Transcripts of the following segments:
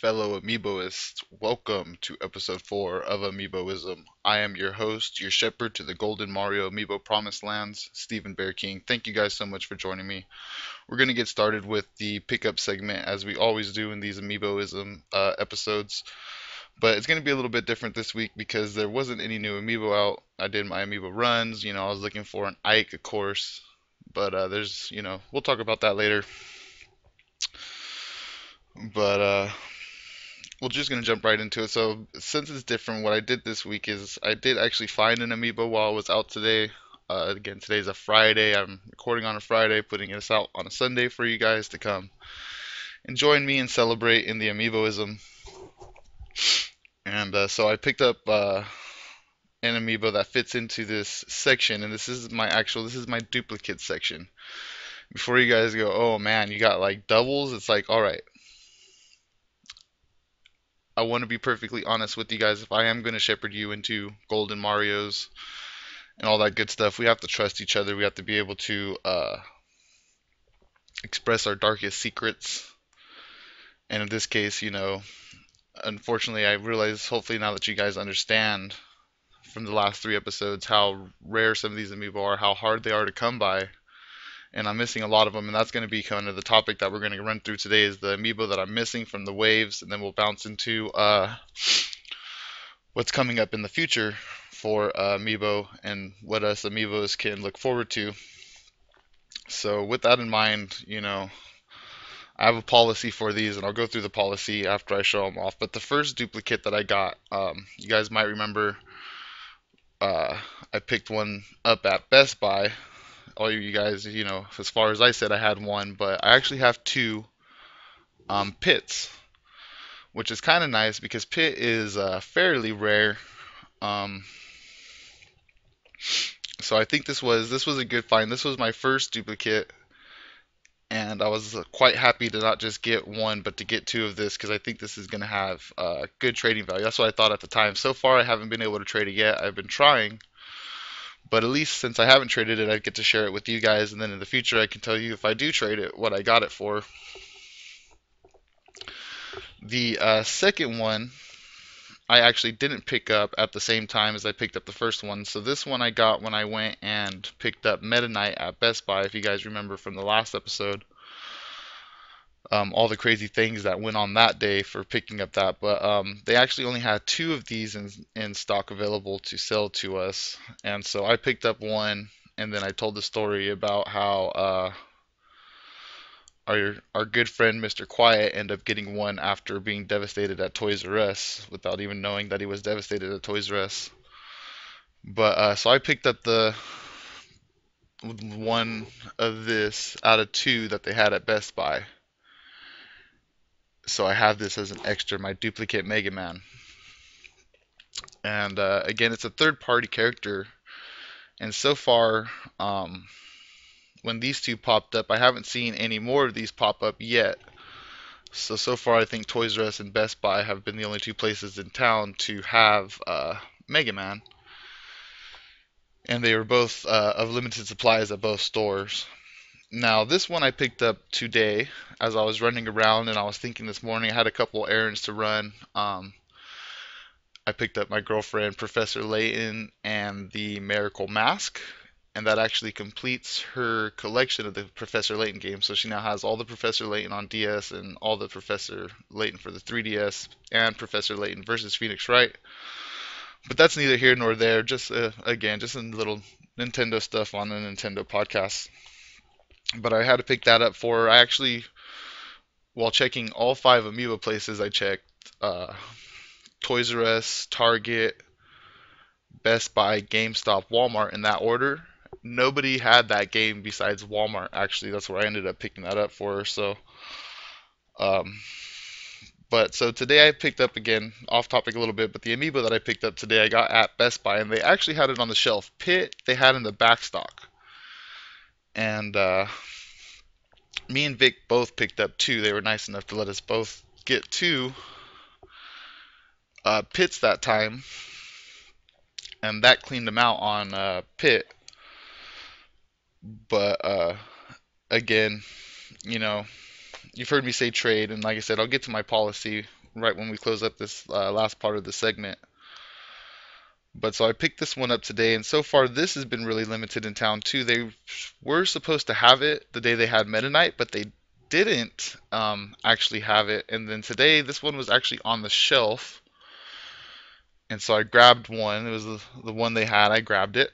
fellow Amiiboists. Welcome to episode 4 of Amiiboism. I am your host, your shepherd to the Golden Mario Amiibo Promised Lands, StevenBearKing. Thank you guys so much for joining me. We're going to get started with the pickup segment as we always do in these Amiiboism episodes. But it's going to be a little bit different this week because there wasn't any new Amiibo out. I did my Amiibo runs. I was looking for an Ike, of course. But we'll talk about that later. But we're just gonna jump right into it. So since it's different, what I did this week is I did actually find an amiibo while I was out today. Again, today's a Friday. I'm recording on a Friday, putting this out on a Sunday for you guys to come and join me and celebrate in the amiiboism. And so I picked up an amiibo that fits into this section, and this is my duplicate section. Before you guys go, oh man, you got like doubles. It's like, all right, I want to be perfectly honest with you guys. If I am going to shepherd you into Golden Marios and all that good stuff, we have to trust each other. We have to be able to express our darkest secrets. And in this case, unfortunately, I realize hopefully now that you guys understand from the last 3 episodes how rare some of these amiibo are, how hard they are to come by. And I'm missing a lot of them, and that's going to be kind of the topic that we're going to run through today is the amiibo that I'm missing from the waves, and then we'll bounce into what's coming up in the future for Amiibo and what us Amiibos can look forward to. So with that in mind, I have a policy for these, and I'll go through the policy after I show them off. But the first duplicate that I got, you guys might remember, I picked one up at Best Buy. All you guys, as far as I said, I had one, but I actually have two pits, which is kind of nice because pit is fairly rare. Um, so I think this was a good find. This was my first duplicate, and I was quite happy to not just get one, but to get two of this because I think this is going to have good trading value. That's what I thought at the time. So far, I haven't been able to trade it yet. I've been trying, but at least since I haven't traded it, I get to share it with you guys, and then in the future, I can tell you if I do trade it, what I got it for. The second one I actually didn't pick up at the same time as I picked up the first one. So this one I got when I went and picked up Meta Knight at Best Buy, if you guys remember from the last episode. All the crazy things that went on that day for picking up that. But they actually only had two of these in stock available to sell to us. And so I picked up one, and then I told the story about how our good friend Mr. Quiet ended up getting one after being devastated at Toys R Us without even knowing that he was devastated at Toys R Us. But so I picked up the one of this out of two that they had at Best Buy. So I have this as an extra, my duplicate Mega Man. And again, it's a third-party character. And so far, when these two popped up, I haven't seen any more of these pop up yet. So far, I think Toys R Us and Best Buy have been the only two places in town to have Mega Man. And they were both of limited supplies at both stores. Now, this one I picked up today as I was running around, and I was thinking this morning I had a couple errands to run. I picked up my girlfriend, Professor Layton, and the Miracle Mask, and that actually completes her collection of the Professor Layton games. So she now has all the Professor Layton on DS and all the Professor Layton for the 3DS and Professor Layton versus Phoenix Wright. But that's neither here nor there. Just again, just some little Nintendo stuff on the Nintendo podcast. But I had to pick that up for her. I actually, while checking all 5 Amiibo places, I checked Toys R Us, Target, Best Buy, GameStop, Walmart in that order. Nobody had that game besides Walmart. Actually, that's where I ended up picking that up for her. So, um, but so today I picked up again, off topic a little bit, but the Amiibo that I picked up today I got at Best Buy, and they actually had it on the shelf. Pit they had in the back stock, and me and Vic both picked up two. They were nice enough to let us both get two pits that time, and that cleaned them out on Pit. But again, you know, you've heard me say trade, and like I said, I'll get to my policy right when we close up this last part of the segment. But so I picked this one up today, and so far this has been really limited in town too. They were supposed to have it the day they had Meta Knight, but they didn't actually have it. And then today this one was actually on the shelf, and so I grabbed one. It was the one they had. I grabbed it,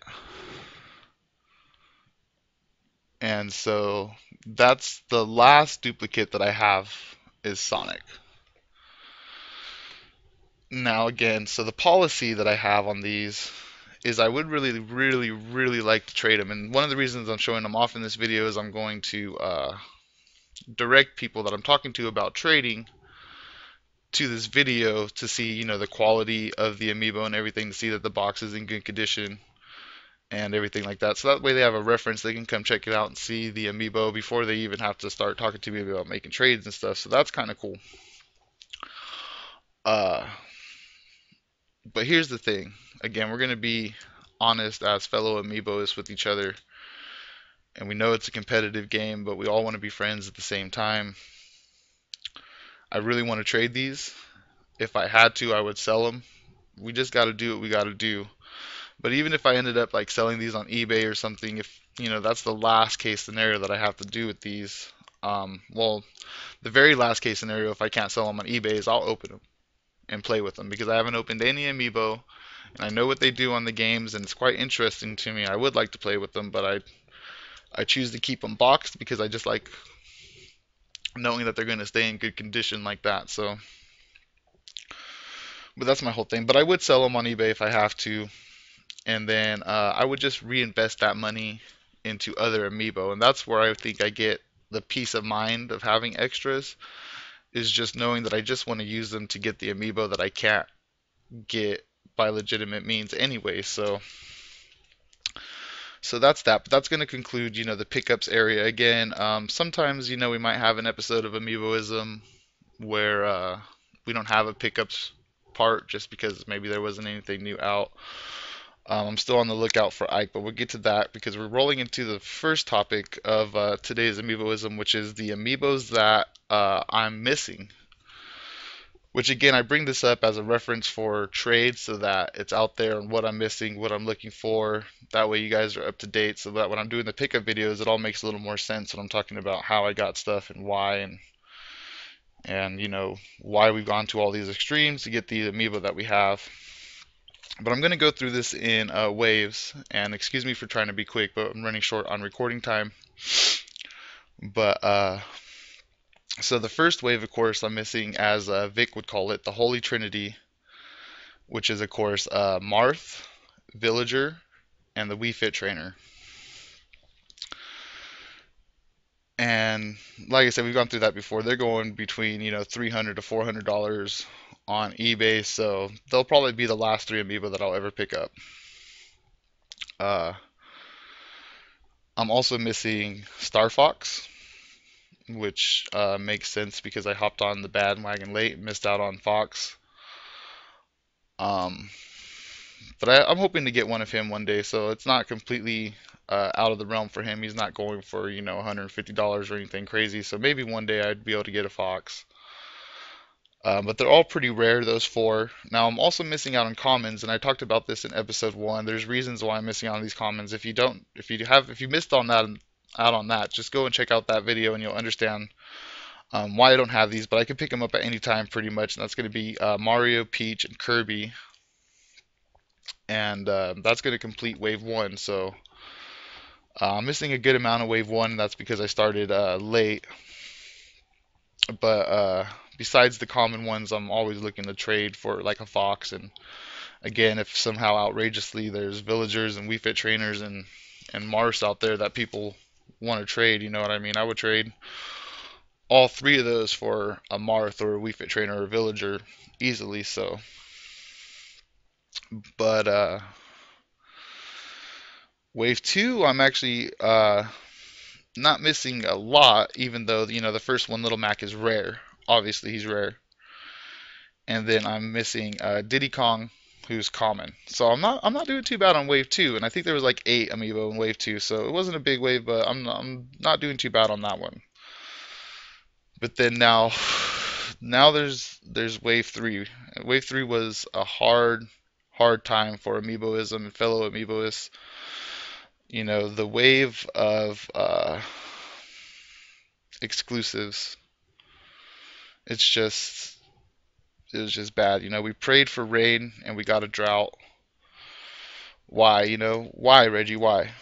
and so that's the last duplicate that I have is Sonic. Now again, so the policy that I have on these is I would really, really, really like to trade them. And one of the reasons I'm showing them off in this video is I'm going to direct people that I'm talking to about trading to this video to see, the quality of the Amiibo and everything, to see that the box is in good condition and everything like that. So that way they have a reference, they can come check it out and see the Amiibo before they even have to start talking to me about making trades and stuff. So that's kind of cool. Uh, but here's the thing. Again, we're going to be honest as fellow Amiibos with each other. And we know it's a competitive game, but we all want to be friends at the same time. I really want to trade these. If I had to, I would sell them. We just got to do what we got to do. But even if I ended up like selling these on eBay or something, if that's the last case scenario that I have to do with these. Well, the very last case scenario, if I can't sell them on eBay, is I'll open them and play with them because I haven't opened any Amiibo, and I know what they do on the games, and it's quite interesting to me. I would like to play with them, but I choose to keep them boxed because I just like knowing that they're going to stay in good condition like that. So, but that's my whole thing. But I would sell them on eBay if I have to, and then I would just reinvest that money into other Amiibo, and that's where I think I get the peace of mind of having extras, is just knowing that I just want to use them to get the Amiibo that I can't get by legitimate means anyway. So that's that. But that's going to conclude, the pickups area. Again, sometimes, we might have an episode of Amiiboism where we don't have a pickups part just because maybe there wasn't anything new out. I'm still on the lookout for Ike, but we'll get to that because we're rolling into the first topic of today's Amiiboism, which is the Amiibos that I'm missing. Which again, I bring this up as a reference for trade so that it's out there and what I'm missing, what I'm looking for. That way you guys are up to date so that when I'm doing the pickup videos, it all makes a little more sense when I'm talking about how I got stuff and why and why we've gone to all these extremes to get the Amiibo that we have. But I'm going to go through this in waves, and excuse me for trying to be quick, but I'm running short on recording time. But so the first wave, of course, I'm missing, as Vic would call it, the Holy Trinity, which is, of course, Marth, Villager, and the Wii Fit Trainer. And like I said, we've gone through that before. They're going between, $300 to $400 on eBay, so they'll probably be the last three Amiibo that I'll ever pick up. I'm also missing Star Fox, which makes sense because I hopped on the bandwagon late and missed out on Fox. But I'm hoping to get one of him one day, so it's not completely out of the realm for him. He's not going for, $150 or anything crazy, so maybe one day I'd be able to get a Fox. But they're all pretty rare, those four. Now, I'm also missing out on commons, and I talked about this in episode 1. There's reasons why I'm missing out on these commons. If you missed out on that, just go and check out that video, and you'll understand why I don't have these. But I can pick them up at any time, pretty much, and that's going to be Mario, Peach, and Kirby. And that's going to complete Wave 1. So I'm missing a good amount of Wave 1. That's because I started late. But besides the common ones, I'm always looking to trade for like a Fox. And again, if somehow outrageously there's villagers and Wii Fit trainers and Mars out there that people want to trade, you know what I mean? I would trade all three of those for a Marth or a Wii Fit trainer or a villager easily. So, but Wave 2, I'm actually not missing a lot, even though the first one, Little Mac, is rare. Obviously, he's rare. And then I'm missing Diddy Kong, who's common. So I'm not doing too bad on Wave 2, and I think there was like 8 Amiibo in Wave 2, so it wasn't a big wave, but I'm not doing too bad on that one. But then now, Now there's wave three. Wave three was a hard time for Amiiboism and fellow Amiiboists. You know, the wave of exclusives. It's just it was just bad. You know, we prayed for rain and we got a drought. Why? You know, why, Reggie? Why?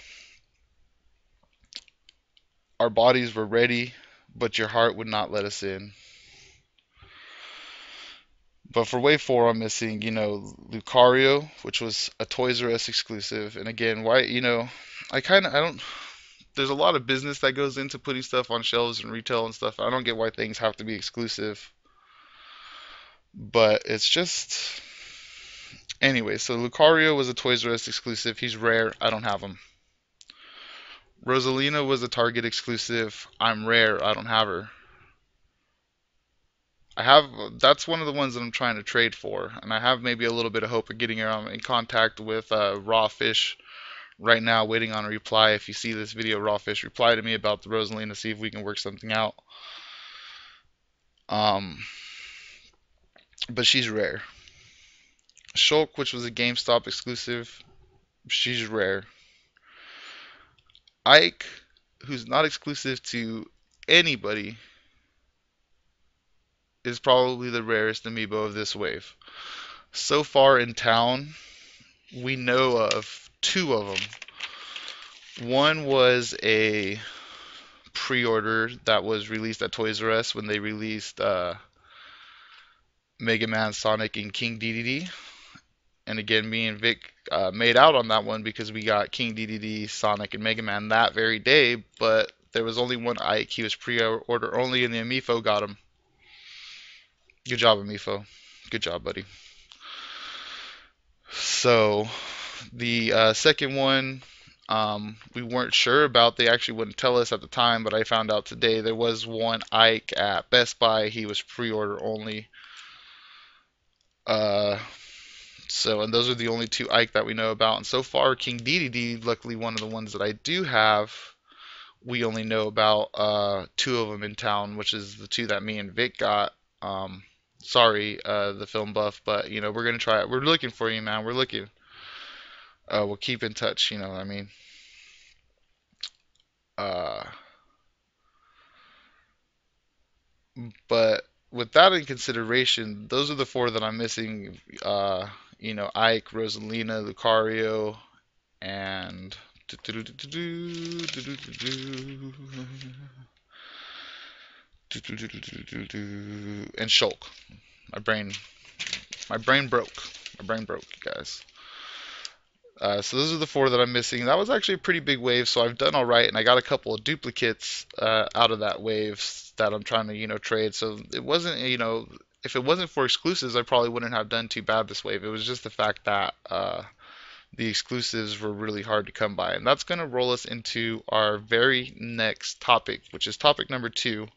Our bodies were ready, but your heart would not let us in. But for Wave 4, I'm missing, you know, Lucario, which was a Toys R Us exclusive. And again, why, you know, I don't, there's a lot of business that goes into putting stuff on shelves and retail and stuff. I don't get why things have to be exclusive. But it's just, anyway, so Lucario was a Toys R Us exclusive. He's rare. I don't have him. Rosalina was a Target exclusive. I'm rare. I don't have her. I have that's one of the ones that I'm trying to trade for, and I have maybe a little bit of hope of getting her in contact with Raw Fish right now, waiting on a reply. If you see this video, Raw Fish, reply to me about the Rosalina, see if we can work something out. Um, but she's rare. Shulk, which was a GameStop exclusive, she's rare. Ike, who's not exclusive to anybody, is probably the rarest amiibo of this wave. So far in town, we know of two of them. One was a pre-order that was released at Toys R Us when they released Mega Man, Sonic, and King DDD. And again, me and Vic made out on that one because we got King DDD, Sonic, and Mega Man that very day. But there was only one Ike. He was pre-order only, and the Amiifo got him. Good job, Amiifo. Good job, buddy. So the second one, we weren't sure about. They actually wouldn't tell us at the time, but I found out today there was one Ike at Best Buy. He was pre-order only. Uh, and those are the only two Ike that we know about. And so far, King DDD, luckily one of the ones that I do have, we only know about two of them in town, which is the two that me and Vic got. Sorry, the film buff, but you know we're gonna try it. We're looking for you, man. We're looking. We'll keep in touch. You know what I mean. Uh, but with that in consideration, those are the four that I'm missing. You know, Ike, Rosalina, Lucario, and and Shulk. My brain, my brain broke. My brain broke, you guys. So those are the four that I'm missing. That was actually a pretty big wave, so I've done all right, and I got a couple of duplicates out of that wave that I'm trying to, you know, trade. So it wasn't, you know, if it wasn't for exclusives, I probably wouldn't have done too bad this wave. It was just the fact that the exclusives were really hard to come by, and that's going to roll us into our very next topic, which is topic number 2,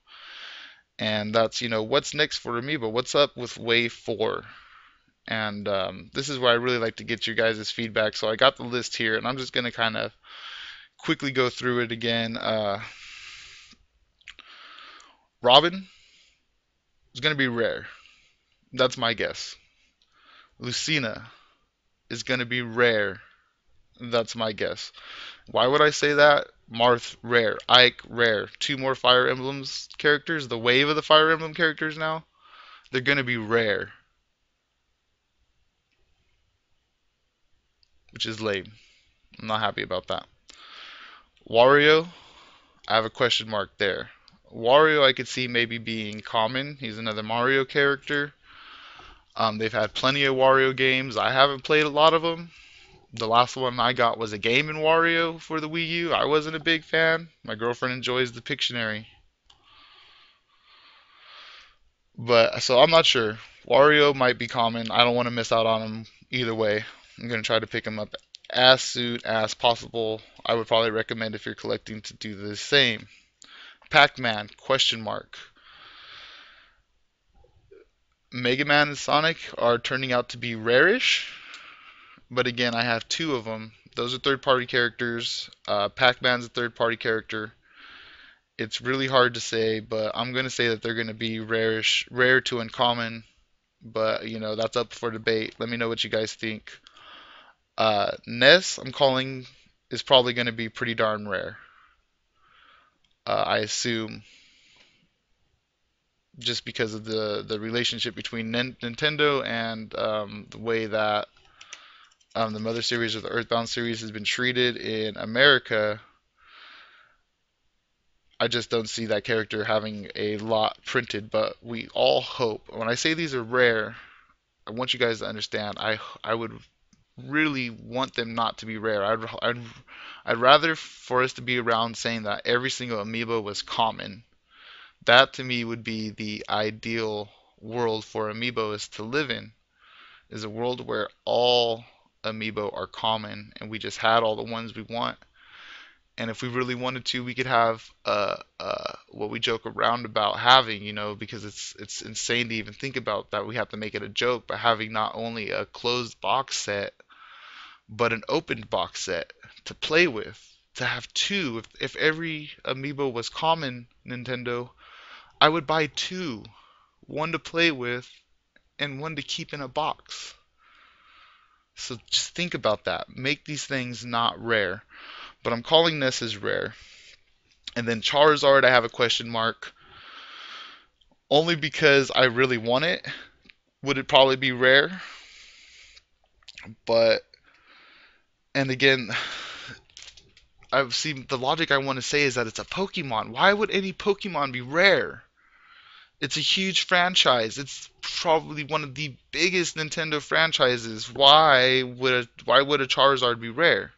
and that's, you know, what's next for Amiibo? What's up with Wave 4? And this is where I really like to get you guys' feedback. So I got the list here, and I'm just going to kind of quickly go through it again. Robin is going to be rare. That's my guess. Lucina is going to be rare. That's my guess. Why would I say that? Marth, rare. Ike, rare. Two more Fire Emblems characters. The wave of the Fire Emblem characters now. They're going to be rare. Which is lame. I'm not happy about that. Wario, I have a question mark there. Wario, I could see maybe being common. He's another Mario character. They've had plenty of Wario games. I haven't played a lot of them. The last one I got was a Game in Wario for the Wii U. I wasn't a big fan. My girlfriend enjoys the Pictionary. But, so I'm not sure. Wario might be common. I don't want to miss out on him either way. I'm going to try to pick him up as soon as possible. I would probably recommend if you're collecting to do the same. Pac-Man, question mark. Mega Man and Sonic are turning out to be rarish, but again, I have two of them. Those are third-party characters. Pac-Man's a third-party character, It's really hard to say, but I'm gonna say that they're gonna be rarish, rare to uncommon. But that's up for debate. Let me know what you guys think. Ness, I'm calling, is probably gonna be pretty darn rare. I assume just because of the relationship between Nintendo and the way that the Mother series or the Earthbound series has been treated in America. I just don't see that character having a lot printed, but we all hope. When I say these are rare, I want you guys to understand. I would really want them not to be rare. I'd rather for us to be around saying that every single amiibo was common. That to me would be the ideal world for amiibos to live in. Is a world where all amiibo are common and we just had all the ones we want. And if we really wanted to, we could have what we joke around about having, because it's insane to even think about that we have to make it a joke, but having not only a closed box set, but an opened box set to play with. To have two, if every amiibo was common Nintendo, I would buy two, one to play with and one to keep in a box. So just think about that. Make these things not rare. But I'm calling this as rare. And then Charizard, I have a question mark. Only because I really want it. Would it probably be rare? But, and again, I've seen the logic I want to say is that it's a Pokemon. Why would any Pokemon be rare? It's a huge franchise. It's probably one of the biggest Nintendo franchises. Why would a Charizard be rare?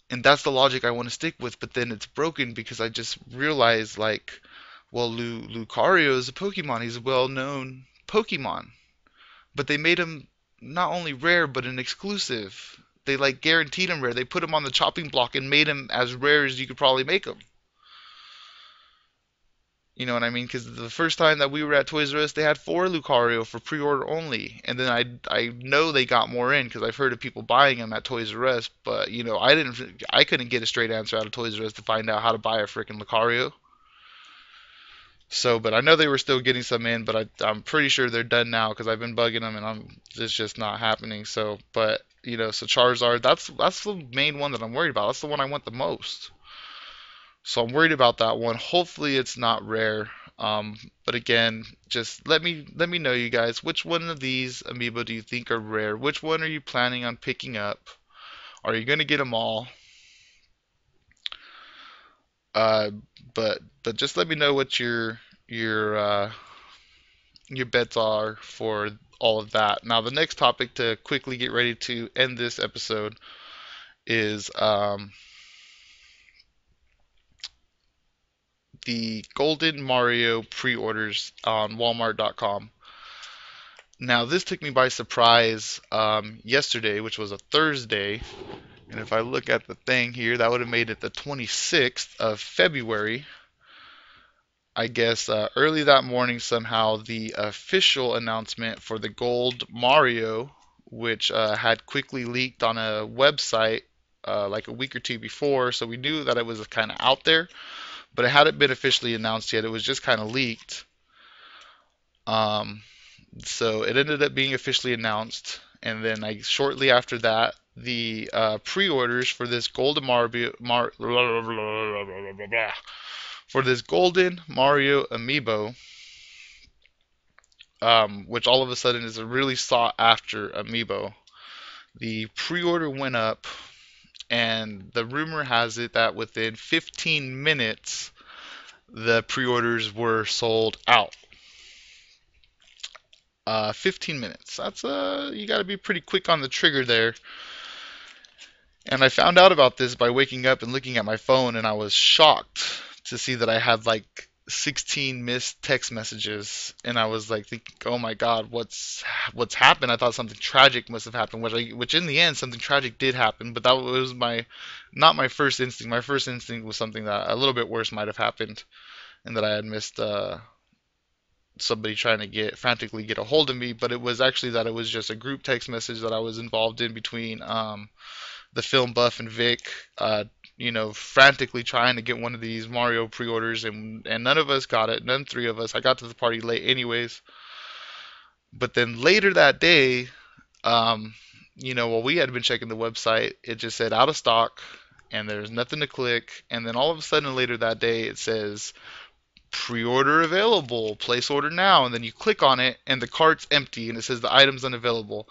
And that's the logic I want to stick with, but then it's broken because I just realized, like, well, Lucario is a Pokemon. He's a well-known Pokemon. But they made him not only rare, but an exclusive. They, like, guaranteed him rare. They put him on the chopping block and made him as rare as you could probably make him. You know what I mean? Because the first time that we were at Toys R Us, they had four Lucario for pre-order only, and then I know they got more in because I've heard of people buying them at Toys R Us, but I couldn't get a straight answer out of Toys R Us to find out how to buy a freaking Lucario. So, but I know they were still getting some in, but I'm pretty sure they're done now because I've been bugging them and it's just not happening. So, but so Charizard, that's the main one that I'm worried about. That's the one I want the most. So I'm worried about that one. Hopefully it's not rare. But again, just let me know, you guys, which one of these amiibo do you think are rare? Which one are you planning on picking up? Are you gonna get them all? Uh, but just let me know what your bets are for all of that. Now the next topic to quickly get ready to end this episode is the Golden Mario pre-orders on Walmart.com. Now, this took me by surprise yesterday, which was a Thursday. And if I look at the thing here, that would have made it the 26th of February. I guess early that morning, somehow, the official announcement for the Gold Mario, which had quickly leaked on a website like a week or two before. So we knew that it was kind of out there, but it hadn't been officially announced yet. It was just kind of leaked. Um, so it ended up being officially announced, and then shortly after that, the pre-orders for this Golden for this Golden Mario Amiibo, which all of a sudden is a really sought-after Amiibo. The pre-order went up, and the rumor has it that within 15 minutes, the pre-orders were sold out. 15 minutes. That's you got to be pretty quick on the trigger there. And I found out about this by waking up and looking at my phone, and I was shocked to see that I had like 16 missed text messages, and I was like thinking, "Oh my God, what's happened?" I thought something tragic must have happened, which in the end something tragic did happen, but that was not my first instinct. My first instinct was something that a little bit worse might have happened, and that I had missed somebody trying to frantically get a hold of me, but it was actually that it was just a group text message that I was involved in between the film buff and Vic. frantically trying to get one of these Mario pre-orders, and none of us got it. None three of us. I got to the party late anyways. But then later that day, um, while we had been checking the website, it just said out of stock, and there's nothing to click. And then all of a sudden later that day, it says pre-order available, place order now, and then you click on it, and the cart's empty, and it says the item's unavailable.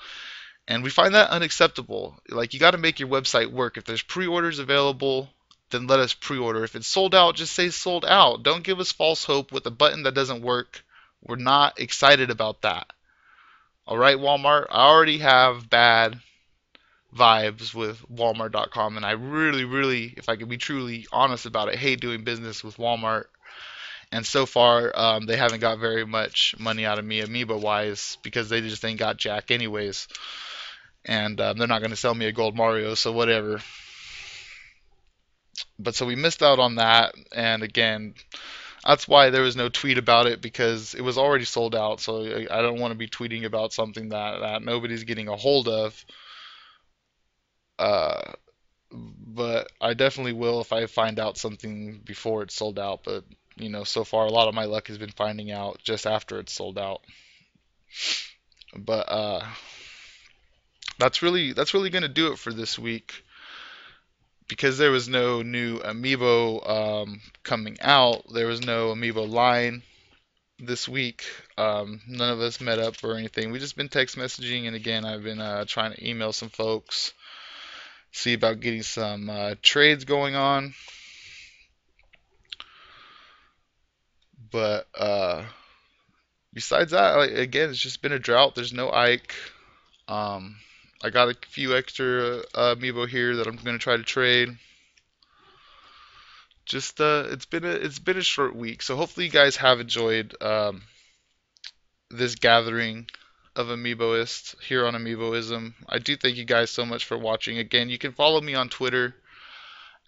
And we find that unacceptable. Like, you got to make your website work. If there's pre-orders available, then let us pre-order. If it's sold out, just say sold out. Don't give us false hope with a button that doesn't work. We're not excited about that. All right, Walmart. I already have bad vibes with Walmart.com, and I really, really, if I can be truly honest about it, hate doing business with Walmart. And so far, they haven't got very much money out of me, Amiibo wise, because they just ain't got jack anyways. And they're not going to sell me a gold Mario, so whatever. But so we missed out on that, and again, that's why there was no tweet about it, because it was already sold out. So I don't want to be tweeting about something that nobody's getting a hold of. Uh, but I definitely will if I find out something before it's sold out. But so far a lot of my luck has been finding out just after it's sold out. But that's really gonna do it for this week, because there was no new Amiibo coming out. There was no Amiibo line this week. None of us met up or anything. We just been text messaging, and again, I've been trying to email some folks, see about getting some trades going on. But besides that, like, again, it's just been a drought. There's no Ike. Um, I got a few extra Amiibo here that I'm gonna try to trade. Just it's been a short week, so hopefully you guys have enjoyed this gathering of Amiiboists here on Amiiboism. I do thank you guys so much for watching. Again, you can follow me on Twitter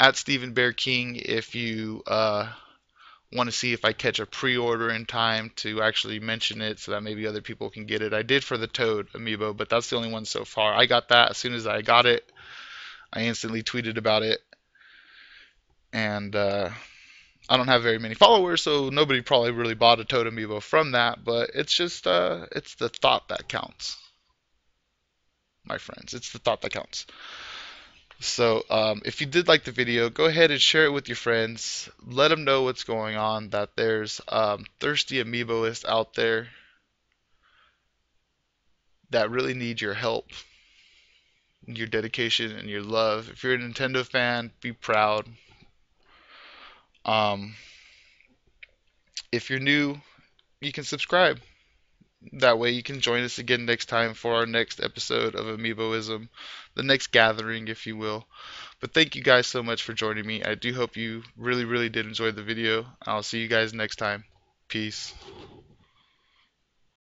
at StevenBearKing if you want to see if I catch a pre-order in time to actually mention it so that maybe other people can get it. I did for the Toad Amiibo, but that's the only one so far. I got that as soon as I got it. I instantly tweeted about it, and I don't have very many followers, so nobody probably really bought a Toad Amiibo from that. But it's just it's the thought that counts, my friends. It's the thought that counts. So if you did like the video, go ahead and share it with your friends. Let them know what's going on, that there's thirsty Amiiboists out there that really need your help, your dedication, and your love. If you're a Nintendo fan, be proud. Um, if you're new, you can subscribe. That way you can join us again next time for our next episode of Amiiboism, the next gathering, if you will. But thank you guys so much for joining me. I do hope you really, really did enjoy the video. I'll see you guys next time. Peace.